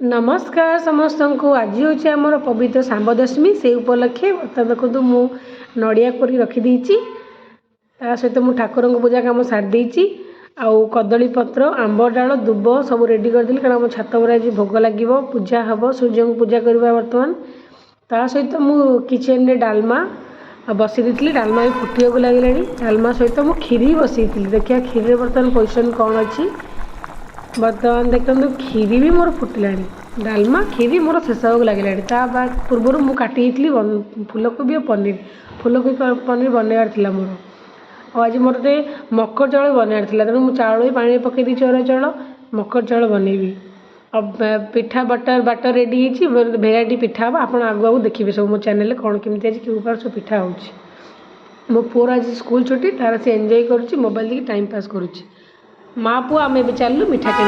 नमस्कार समस्त को आज हूँ आमर पवित्र सांब दशमी से उपलक्षे बर्तमान देखो मु नड़िया कोरी रखीदी सहित मु ठाकुर पूजा कम सारी आउ कदली पत्र आंब डाल दुब सब रेडी करदेली कारण आम छात पर आज भोग लगे पूजा हम सूर्य को पूजा करवा बर्तमान ता सहित मु किचेन रे डालमा बसई दी डालमा भी फुटिया लगे डालमा सहित मु खीरी बसई देखिए खीरी बर्तमान पोजिशन कौन अच्छी बर्तमान देखते खीरी भी मोर फुटला डालमा खीरी मोर शेष हो लगे पूर्व मुझे काटी फूलकोबी और पनीर फूलकोबी पनीर बनवार था मोर आज मोर मकर चाउल बनवार था तेणु मुझे चाउल भी पानी पकई दी अरुआ चाउल मकर चाउल बनैबी अब पिठा बाटर रेडी हो भेराइटी पिठा हम आप आगु देखिए सब मो चैनल कौन केमी आज क्यों प्रकार सब पिठा हो मो पुअर आज स्कूल छुट्टी तार से एंजॉय करुच्ची मोबाइल देखिए टाइम पास करुच्ची माँ पुआ आम ए चलू मिठा कि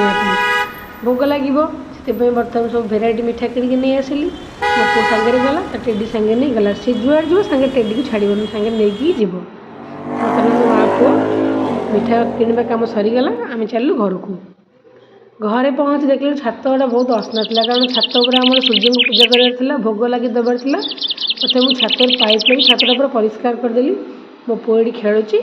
भोग लगे से बर्तमान सब भेराइटी मिठा कि नहीं आसिली मो पु सागर गला टेडी सांगे नहीं गला सी जुआड़ जो सांगे टेडी को छाड़बन सांगे नहीं जीव बर्तमान मो माँ पुआ मिठा किणवा कम सरीगला आम चलू घर को घरे पहुँच देखल छात गुड़ा बहुत असना था कारण छात आम सूर्य को पूजा करार भोग लगे देवार तथा मुझे छात पाइप लगी छातटा पूरा परिष्कार करदेली मो पुआ ये खेलुची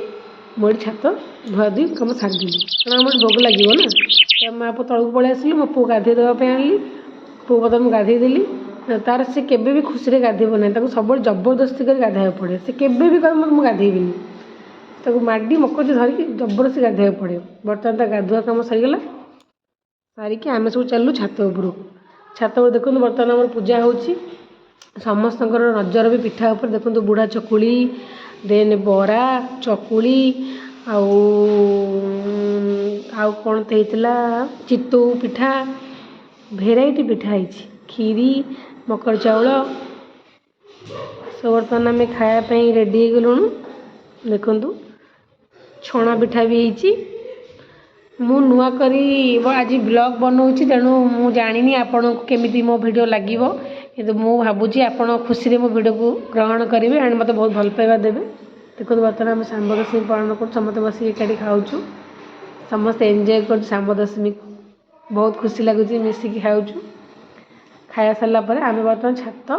मोड़ी छात धुआ धुई कम सारिदेली कारण आम भोग लगे ना माँ पु तौक पलि आसली मो पु गाधे देवाई आनी पु बर्तमान गाधे देली तार से केबे भी खुशी गाधेब ना सब जबरदस्ती कर गाधे पड़े से केबे भी कह मुझे गाधेबी माडी मकच धरिकी जबरदस्ती गाधे पड़े बर्तमान गाधुआ कम सरीगला सारिकी आम सब चलू छात छात देखो बर्तमान आम पूजा हो समस्त नजर भी पिठा उपर देखो बुढ़ा चकुली देन बरा चकुली आउ कौन होता चितौ पिठा भेराइटी पिठा है खीरी मकर चाउल सब बर्तमान आम खायापी रेडी हो गलुणु देखु छणा पिठा भी होती मु नुआ करी आज ब्लॉग बनाऊँगी तेणु मु जानी आपन को केमी मो वीडियो लगे कि मु भावुँ आपड़ खुशी मो वीडियो को ग्रहण करेंगे एंड मत बहुत भल पाइबा देवे देखो बर्तमान आम सांब दशमी पालन कर समस्त बस एकाठी खाऊँ समस्ते एंजॉय कर सांब दशमी बहुत खुशी लगुच मिसिकी खाऊँ खाया सारापर आम बर्तमान छात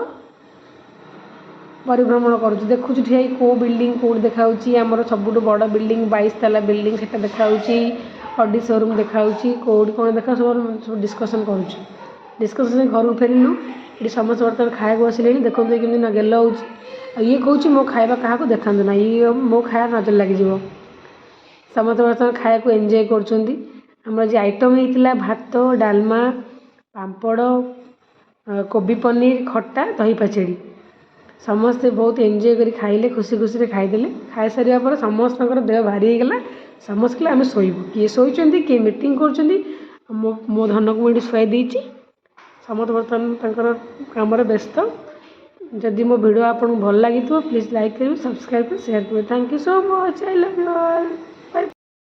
परिभ्रमण करुँ देखुँ ठिया कौ बिल्डिंग कौट देखा आमर सबुठ बड़ बिल्डिंग 22 ताला बिल्डिंग से देखा अडी शोरूम देखा कौट कौन देखा सब डिस्कसन डिस्कसन घर को फेरलु ये समस्त बर्तमान खाया बसले देखो कमी गेल हो ये कौच मो खाଇବା क्या देखा ना ये मो खाया नजर लगे समस्त बर्तमान खाया को एंजॉय कर आइटम होता भात डालमा पापड़ कोबी पनीर खट्टा दही पचड़ी समस्ते बहुत एंजॉय कर खाइले खुशी खुशी खाईदे खाई सारा पर समस्त देह भारी होगला समस्त आम शोबू किए शोचती किए मीटिंग कर मो धन को मुझे शुआई देती समस्त बर्तमान कम व्यस्त जदि मो वीडियो आपको भल लगी प्लीज लाइक करेंगे सब्सक्राइब कर शेयर करेंगे thank you so much I love you all.